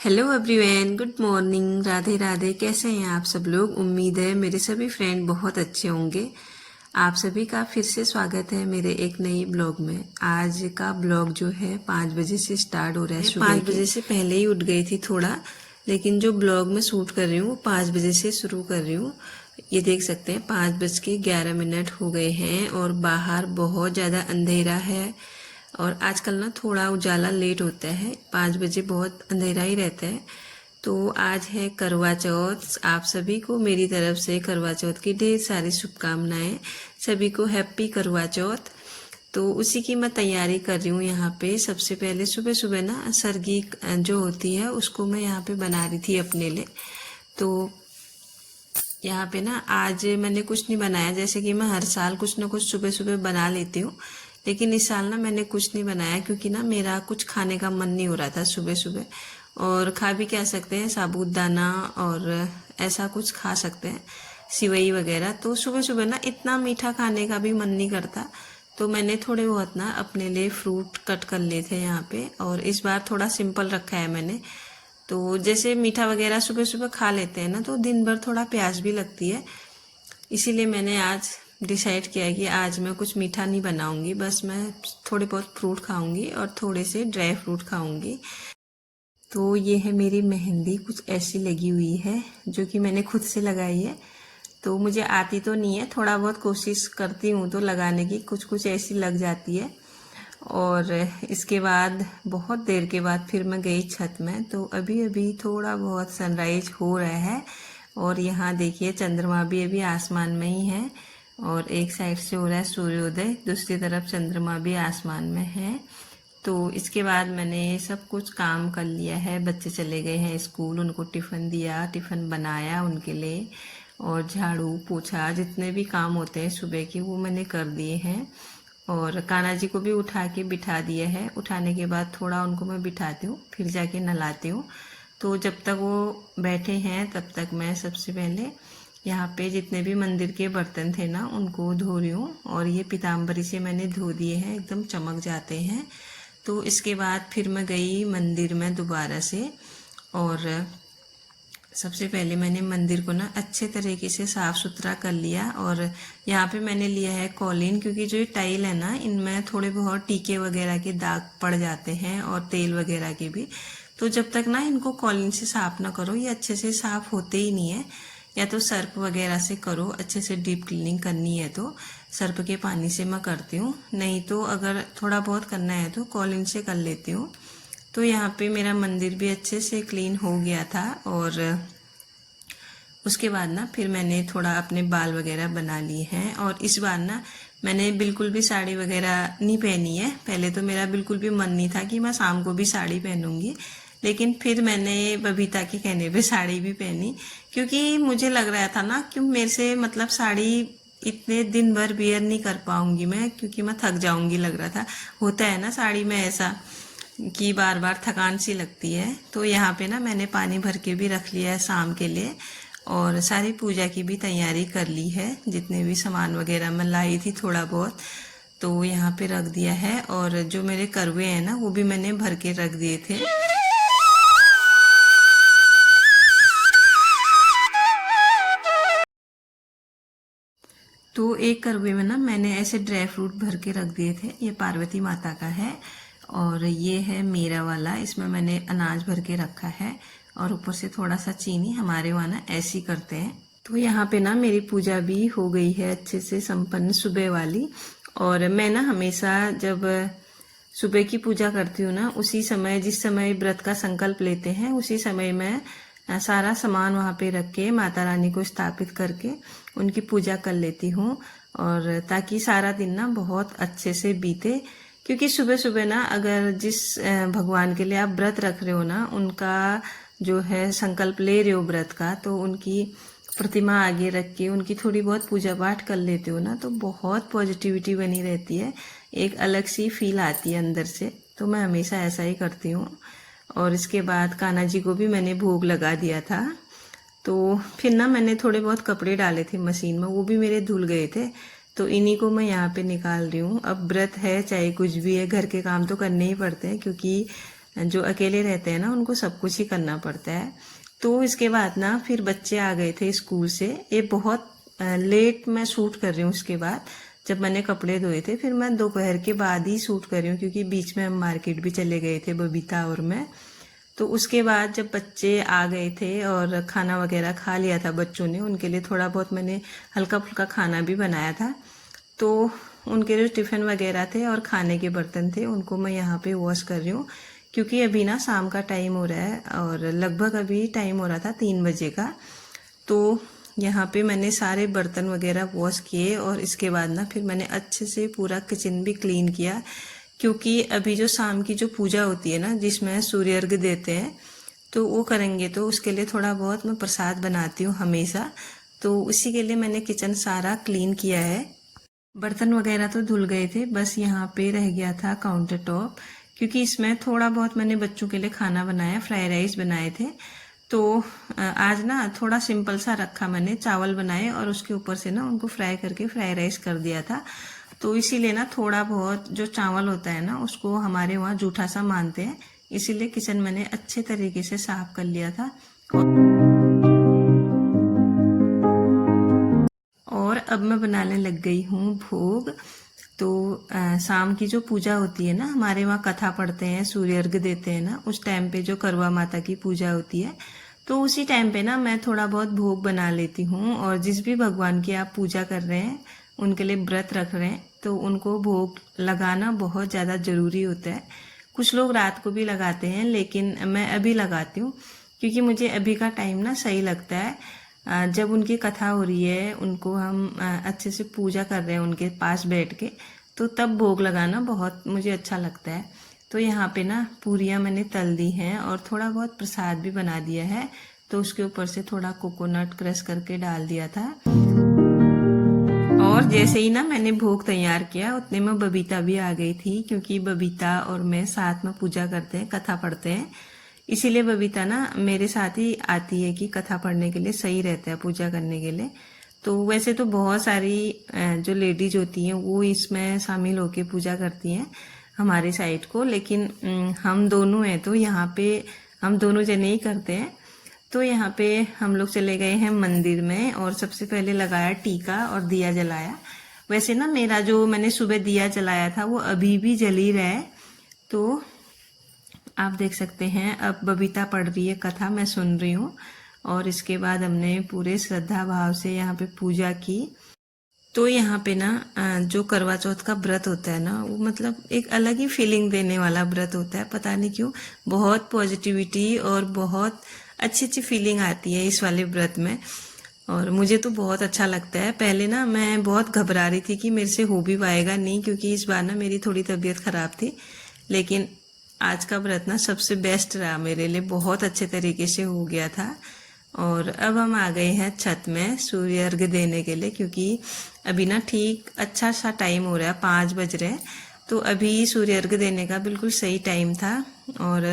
Hello everyone, good morning, Radhe Radhe. कैसे हैं आप सब लोग? उम्मीद है मेरे सभी फ्रेंड बहुत अच्छे होंगे। आप सभी का फिर से स्वागत है मेरे एक नई ब्लॉग में। आज का ब्लॉग जो है 5 बजे से स्टार्ट हो रहा है। 5 बजे से पहले ही उठ गई थी थोड़ा, लेकिन जो ब्लॉग मैं शूट कर रही हूँ 5 बजे से शुरू कर रही हूँ। ये देख सकते हैं 5:11 हो गए हैं और बाहर बहुत ज़्यादा अंधेरा है। और आजकल ना थोड़ा उजाला लेट होता है, 5 बजे बहुत अंधेरा ही रहता है। तो आज है करवा चौथ। आप सभी को मेरी तरफ से करवा चौथ की ढेर सारी शुभकामनाएं। सभी को हैप्पी करवा चौथ। तो उसी की मैं तैयारी कर रही हूँ यहाँ पे। सबसे पहले सुबह सुबह ना सरगी जो होती है उसको मैं यहाँ पे बना रही थी अपने लिए। तो यहाँ पे ना आज मैंने कुछ नहीं बनाया, जैसे कि मैं हर साल कुछ ना कुछ सुबह सुबह बना लेती हूँ, लेकिन इस साल ना मैंने कुछ नहीं बनाया क्योंकि ना मेरा कुछ खाने का मन नहीं हो रहा था सुबह सुबह। और खा भी क्या सकते हैं, साबूदाना और ऐसा कुछ खा सकते हैं, सिवई वगैरह। तो सुबह सुबह ना इतना मीठा खाने का भी मन नहीं करता, तो मैंने थोड़े बहुत ना अपने लिए फ्रूट कट कर लिए थे यहाँ पे। और इस बार थोड़ा सिंपल रखा है मैंने। तो जैसे मीठा वगैरह सुबह सुबह खा लेते हैं ना तो दिन भर थोड़ा प्यास भी लगती है, इसीलिए मैंने आज डिसाइड किया कि आज मैं कुछ मीठा नहीं बनाऊंगी, बस मैं थोड़े बहुत फ्रूट खाऊंगी और थोड़े से ड्राई फ्रूट खाऊंगी। तो ये है मेरी मेहंदी, कुछ ऐसी लगी हुई है जो कि मैंने खुद से लगाई है। तो मुझे आती तो नहीं है, थोड़ा बहुत कोशिश करती हूँ तो लगाने की, कुछ कुछ ऐसी लग जाती है। और इसके बाद बहुत देर के बाद फिर मैं गई छत में। तो अभी अभी थोड़ा बहुत सनराइज हो रहा है और यहाँ देखिए चंद्रमा भी अभी आसमान में ही है। और एक साइड से हो रहा है सूर्योदय, दूसरी तरफ चंद्रमा भी आसमान में है। तो इसके बाद मैंने सब कुछ काम कर लिया है। बच्चे चले गए हैं स्कूल, उनको टिफ़िन दिया, टिफ़िन बनाया उनके लिए, और झाड़ू पोछा जितने भी काम होते हैं सुबह के वो मैंने कर दिए हैं। और कान्हा जी को भी उठा के बिठा दिया है। उठाने के बाद थोड़ा उनको मैं बिठाती हूँ, फिर जाके नहलाती हूँ। तो जब तक वो बैठे हैं तब तक मैं सबसे पहले यहाँ पे जितने भी मंदिर के बर्तन थे ना उनको धो रही हूँ। और ये पीताम्बरी से मैंने धो दिए हैं, एकदम चमक जाते हैं। तो इसके बाद फिर मैं गई मंदिर में दोबारा से। और सबसे पहले मैंने मंदिर को ना अच्छे तरीके से साफ़ सुथरा कर लिया। और यहाँ पे मैंने लिया है कॉलिन, क्योंकि जो ये टाइल है ना इनमें थोड़े बहुत टीके वगैरह के दाग पड़ जाते हैं और तेल वगैरह के भी। तो जब तक ना इनको कॉलिन से साफ़ ना करो ये अच्छे से साफ़ होते ही नहीं है। या तो सर्फ वगैरह से करो, अच्छे से डीप क्लीनिंग करनी है तो सर्फ के पानी से मैं करती हूँ, नहीं तो अगर थोड़ा बहुत करना है तो कॉलिन से कर लेती हूँ। तो यहाँ पे मेरा मंदिर भी अच्छे से क्लीन हो गया था। और उसके बाद ना फिर मैंने थोड़ा अपने बाल वगैरह बना लिए हैं। और इस बार ना मैंने बिल्कुल भी साड़ी वगैरह नहीं पहनी है। पहले तो मेरा बिल्कुल भी मन नहीं था कि मैं शाम को भी साड़ी पहनूंगी, लेकिन फिर मैंने बबीता के कहने पे साड़ी भी पहनी, क्योंकि मुझे लग रहा था ना कि मेरे से मतलब साड़ी इतने दिन भर वियर नहीं कर पाऊंगी मैं, क्योंकि मैं थक जाऊंगी लग रहा था। होता है ना साड़ी में ऐसा कि बार बार थकान सी लगती है। तो यहाँ पे ना मैंने पानी भर के भी रख लिया है शाम के लिए। और सारी पूजा की भी तैयारी कर ली है, जितने भी सामान वगैरह मैं लाई थी थोड़ा बहुत तो यहाँ पे रख दिया है। और जो मेरे करवे हैं ना वो भी मैंने भर के रख दिए थे। तो एक करवे में ना मैंने ऐसे ड्राई फ्रूट भर के रख दिए थे। ये पार्वती माता का है और ये है मेरा वाला, इसमें मैंने अनाज भर के रखा है और ऊपर से थोड़ा सा चीनी। हमारे वहाँ ना ऐसी करते हैं। तो यहाँ पे ना मेरी पूजा भी हो गई है अच्छे से संपन्न, सुबह वाली। और मैं ना हमेशा जब सुबह की पूजा करती हूँ ना उसी समय, जिस समय व्रत का संकल्प लेते हैं उसी समय मैं सारा सामान वहाँ पे रख के माता रानी को स्थापित करके उनकी पूजा कर लेती हूँ। और ताकि सारा दिन ना बहुत अच्छे से बीते, क्योंकि सुबह सुबह ना अगर जिस भगवान के लिए आप व्रत रख रहे हो ना उनका जो है संकल्प ले रहे हो व्रत का, तो उनकी प्रतिमा आगे रख के उनकी थोड़ी बहुत पूजा पाठ कर लेते हो ना तो बहुत पॉजिटिविटी बनी रहती है, एक अलग सी फील आती है अंदर से। तो मैं हमेशा ऐसा ही करती हूँ। और इसके बाद कान्हा जी को भी मैंने भोग लगा दिया था। तो फिर ना मैंने थोड़े बहुत कपड़े डाले थे मशीन में, वो भी मेरे धुल गए थे, तो इन्हीं को मैं यहाँ पे निकाल रही हूँ। अब व्रत है चाहे कुछ भी है, घर के काम तो करने ही पड़ते हैं, क्योंकि जो अकेले रहते हैं ना उनको सब कुछ ही करना पड़ता है। तो इसके बाद ना फिर बच्चे आ गए थे स्कूल से। ये बहुत लेट मैं शूट कर रही हूँ। उसके बाद जब मैंने कपड़े धोए थे फिर मैं दोपहर के बाद ही शूट कर रही हूँ, क्योंकि बीच में हम मार्केट भी चले गए थे बबीता और मैं। तो उसके बाद जब बच्चे आ गए थे और खाना वगैरह खा लिया था बच्चों ने, उनके लिए थोड़ा बहुत मैंने हल्का फुल्का खाना भी बनाया था। तो उनके जो टिफ़िन वगैरह थे और खाने के बर्तन थे उनको मैं यहाँ पे वॉश कर रही हूँ, क्योंकि अभी ना शाम का टाइम हो रहा है और लगभग अभी टाइम हो रहा था 3 बजे का। तो यहाँ पे मैंने सारे बर्तन वगैरह वॉश किए और इसके बाद ना फिर मैंने अच्छे से पूरा किचन भी क्लीन किया, क्योंकि अभी जो शाम की जो पूजा होती है ना जिसमें सूर्य अर्घ्य देते हैं तो वो करेंगे, तो उसके लिए थोड़ा बहुत मैं प्रसाद बनाती हूँ हमेशा। तो उसी के लिए मैंने किचन सारा क्लीन किया है। बर्तन वगैरह तो धुल गए थे, बस यहाँ पे रह गया था काउंटर टॉप, क्योंकि इसमें थोड़ा बहुत मैंने बच्चों के लिए खाना बनाया, फ्राई राइस बनाए थे। तो आज ना थोड़ा सिंपल सा रखा मैंने, चावल बनाए और उसके ऊपर से ना उनको फ्राई करके फ्राई राइस कर दिया था। तो इसीलिए ना थोड़ा बहुत जो चावल होता है ना उसको हमारे वहाँ जूठा सा मानते हैं, इसीलिए किचन मैंने अच्छे तरीके से साफ कर लिया था। और अब मैं बनाने लग गई हूँ भोग। तो शाम की जो पूजा होती है ना, हमारे वहाँ कथा पढ़ते हैं, सूर्य अर्घ्य देते हैं ना, उस टाइम पे जो करवा माता की पूजा होती है, तो उसी टाइम पे ना मैं थोड़ा बहुत भोग बना लेती हूँ। और जिस भी भगवान की आप पूजा कर रहे हैं, उनके लिए व्रत रख रहे हैं, तो उनको भोग लगाना बहुत ज़्यादा ज़रूरी होता है। कुछ लोग रात को भी लगाते हैं, लेकिन मैं अभी लगाती हूँ, क्योंकि मुझे अभी का टाइम ना सही लगता है। जब उनकी कथा हो रही है, उनको हम अच्छे से पूजा कर रहे हैं उनके पास बैठ के, तो तब भोग लगाना बहुत मुझे अच्छा लगता है। तो यहाँ पे ना पूरियाँ मैंने तल दी हैं और थोड़ा बहुत प्रसाद भी बना दिया है। तो उसके ऊपर से थोड़ा कोकोनट क्रश करके डाल दिया था। और जैसे ही ना मैंने भोग तैयार किया उतने में बबीता भी आ गई थी, क्योंकि बबीता और मैं साथ में पूजा करते हैं, कथा पढ़ते हैं। इसीलिए बबीता ना मेरे साथ ही आती है कि कथा पढ़ने के लिए सही रहता है पूजा करने के लिए। तो वैसे तो बहुत सारी जो लेडीज होती हैं वो इसमें शामिल होके पूजा करती हैं हमारे साइड को, लेकिन हम दोनों हैं तो यहाँ पे हम दोनों जने ही करते हैं। तो यहाँ पे हम लोग चले गए हैं मंदिर में और सबसे पहले लगाया टीका और दिया जलाया। वैसे ना मेरा जो मैंने सुबह दिया जलाया था वो अभी भी जल ही रहा है। तो आप देख सकते हैं अब बबीता पढ़ रही है कथा, मैं सुन रही हूँ। और इसके बाद हमने पूरे श्रद्धा भाव से यहाँ पे पूजा की। तो यहाँ पे ना जो करवा चौथ का व्रत होता है ना, वो मतलब एक अलग ही फीलिंग देने वाला व्रत होता है। पता नहीं क्यों बहुत पॉजिटिविटी और बहुत अच्छी अच्छी फीलिंग आती है इस वाले व्रत में, और मुझे तो बहुत अच्छा लगता है। पहले ना मैं बहुत घबरा रही थी कि मेरे से हो भी पाएगा नहीं, क्योंकि इस बार ना मेरी थोड़ी तबीयत खराब थी, लेकिन आज का व्रत ना सबसे बेस्ट रहा मेरे लिए, बहुत अच्छे तरीके से हो गया था। और अब हम आ गए हैं छत में सूर्य अर्घ्य देने के लिए, क्योंकि अभी ना ठीक अच्छा सा टाइम हो रहा है, 5 बज रहे हैं। तो अभी सूर्य अर्घ्य देने का बिल्कुल सही टाइम था और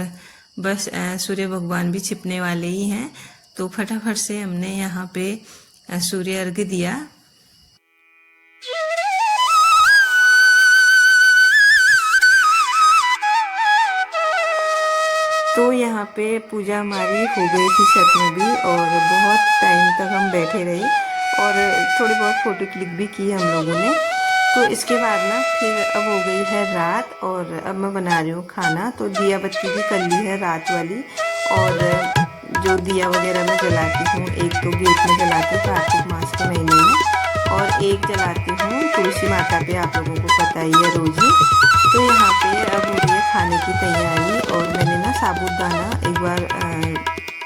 बस सूर्य भगवान भी छिपने वाले ही हैं। तो फटाफट से हमने यहाँ पे सूर्य अर्घ्य दिया। तो यहाँ पे पूजा हमारी हो गई थी छत में भी, और बहुत टाइम तक हम बैठे रहे और थोड़ी बहुत फ़ोटो क्लिक भी की हम लोगों ने। तो इसके बाद ना फिर अब हो गई है रात और अब मैं बना रही हूँ खाना। तो दिया बत्ती भी कर ली है रात वाली, और जो दिया वगैरह मैं जलाती हूँ, एक तो गेट में जलाती हूँ कार्तिक मास के महीने में, और एक जलाती हूँ तुलसी माता पे, आप लोगों को पता ही है रोज़ ही। तो यहाँ पे अब हो रही है खाने की तैयारी, और मैंने ना साबूदाना एक बार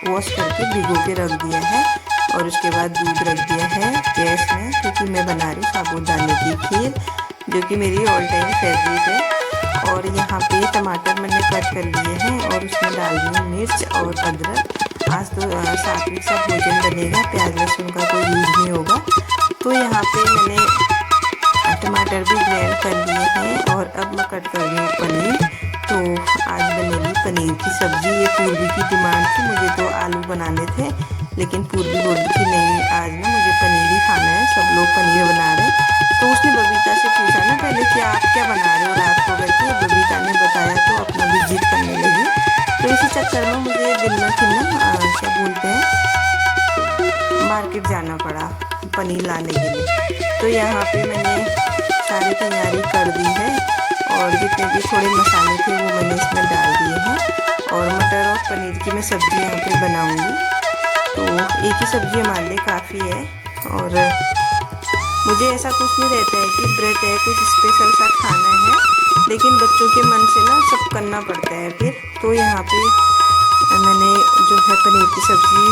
वॉश करके भिगो के रख दिया है, और उसके बाद दूध रख दिया है गैस में, क्योंकि मैं बना रही हूँ साबूदाने की खीर, जो कि मेरी ऑल टाइम फेवरेट है। और यहाँ पे टमाटर मैंने कट कर लिए हैं और उसमें डाल दी हूँ मिर्च और अदरक। आज तो सात्विक सा भोजन बनेगा, प्याज लहसुन का कोई यूज नहीं होगा। तो यहाँ पे मैंने टमाटर भी ग्राइंड कर लिए हैं, और अब मैं कट कर रही हूँ पनीर। तो आज बनेगी पनीर की सब्ज़ी। ये पूर्वी की डिमांड थी, मुझे तो आलू बनाने थे, लेकिन पूर्वी बोली थी नहीं आज ना मुझे पनीर ही खाना है, सब लोग पनीर बना रहे हैं। तो उसने बबीता से पूछा ना पहले कि आप क्या बना रहे हो रात को करके। बबीता ने बताया तो अपना भी जिद करने लगी। तो इसी चक्कर में मुझे दिन में फिर ना क्या बोलते हैं, मार्केट जाना पड़ा पनीर लाने के लिए। तो यहाँ पे मैंने सारी तैयारी कर दी है और जितने भी थोड़े मसाले थे वो मैंने इसमें डाल दिए हैं। और मटर और पनीर की मैं सब्ज़ी यहाँ पे बनाऊँगी। तो एक ही सब्ज़ी हमारे लिए काफ़ी है। और मुझे ऐसा कुछ नहीं रहता है कि ब्रेड है कुछ स्पेशल सा खाना है, लेकिन बच्चों के मन से ना सब करना पड़ता है फिर। तो यहाँ पे मैंने जो है पनीर की सब्ज़ी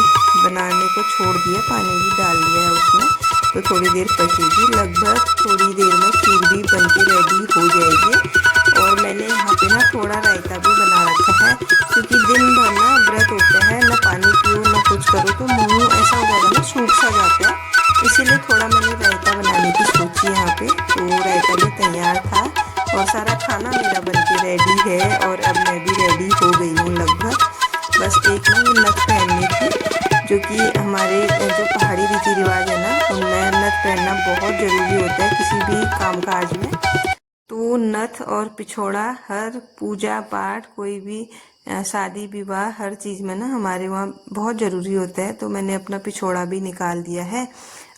बनाने को छोड़ दिया, पानी भी डाल दिया है उसमें। तो थोड़ी देर पकेगी, लगभग थोड़ी देर में खीर भी बन के रेडी हो जाएगी। और मैंने यहाँ पे ना थोड़ा रायता भी बना रखा है, क्योंकि दिन भर ना व्रत होता है, ना पानी पियो ना कुछ करो तो मुँह ऐसा हो जाता है ना, सूख सा जाता है। इसीलिए थोड़ा मैंने रायता बनाने की सोची यहाँ पे। तो रायता भी तैयार था और सारा खाना मेरा बन के रेडी है। और अब मैं भी रेडी हो गई हूँ लगभग। बस एक ना ये नथ पहननी थी, जो कि हमारे जो पहाड़ी रीति रिवाज है ना, उनमें नथ पहनना बहुत ज़रूरी होता है किसी भी कामकाज में। तो नथ और पिछोड़ा हर पूजा पाठ, कोई भी शादी विवाह, हर चीज़ में ना हमारे वहाँ बहुत ज़रूरी होता है। तो मैंने अपना पिछोड़ा भी निकाल दिया है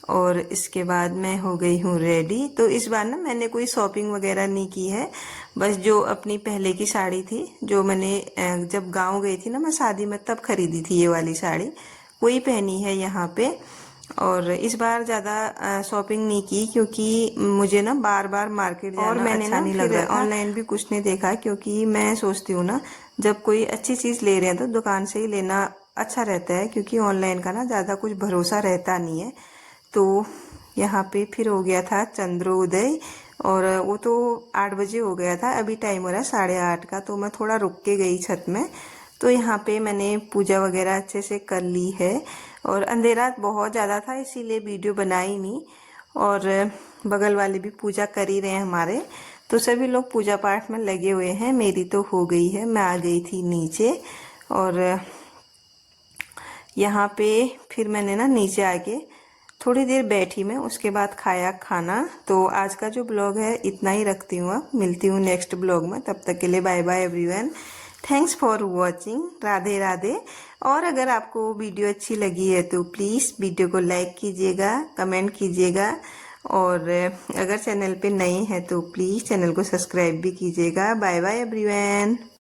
और इसके बाद मैं हो गई हूँ रेडी। तो इस बार ना मैंने कोई शॉपिंग वगैरह नहीं की है, बस जो अपनी पहले की साड़ी थी, जो मैंने जब गांव गई थी ना मैं शादी में, तब खरीदी थी ये वाली साड़ी, वही पहनी है यहाँ पे। और इस बार ज़्यादा शॉपिंग नहीं की, क्योंकि मुझे ना बार बार मार्केट जाना और मैंने अच्छा नहीं लग रहा था। ऑनलाइन भी कुछ नहीं देखा, क्योंकि मैं सोचती हूँ ना जब कोई अच्छी चीज़ ले रहे हैं तो दुकान से ही लेना अच्छा रहता है, क्योंकि ऑनलाइन का ना ज़्यादा कुछ भरोसा रहता नहीं है। तो यहाँ पे फिर हो गया था चंद्रोदय, और वो तो 8 बजे हो गया था, अभी टाइम हो रहा है 8:30 का। तो मैं थोड़ा रुक के गई छत में। तो यहाँ पे मैंने पूजा वगैरह अच्छे से कर ली है। और अंधेरा बहुत ज़्यादा था, इसीलिए वीडियो बनाई नहीं। और बगल वाले भी पूजा कर ही रहे हैं हमारे। तो सभी लोग पूजा पाठ में लगे हुए हैं। मेरी तो हो गई है, मैं आ गई थी नीचे। और यहाँ पे फिर मैंने ना नीचे आके थोड़ी देर बैठी मैं, उसके बाद खाया खाना। तो आज का जो ब्लॉग है इतना ही रखती हूँ, अब मिलती हूँ नेक्स्ट ब्लॉग में। तब तक के लिए bye bye everyone, thanks for watching, Radhe Radhe. और अगर आपको वीडियो अच्छी लगी है तो प्लीज़ वीडियो को लाइक कीजिएगा, कमेंट कीजिएगा। और अगर चैनल पे नए हैं तो प्लीज़ चैनल को सब्सक्राइब भी कीजिएगा। Bye bye everyone.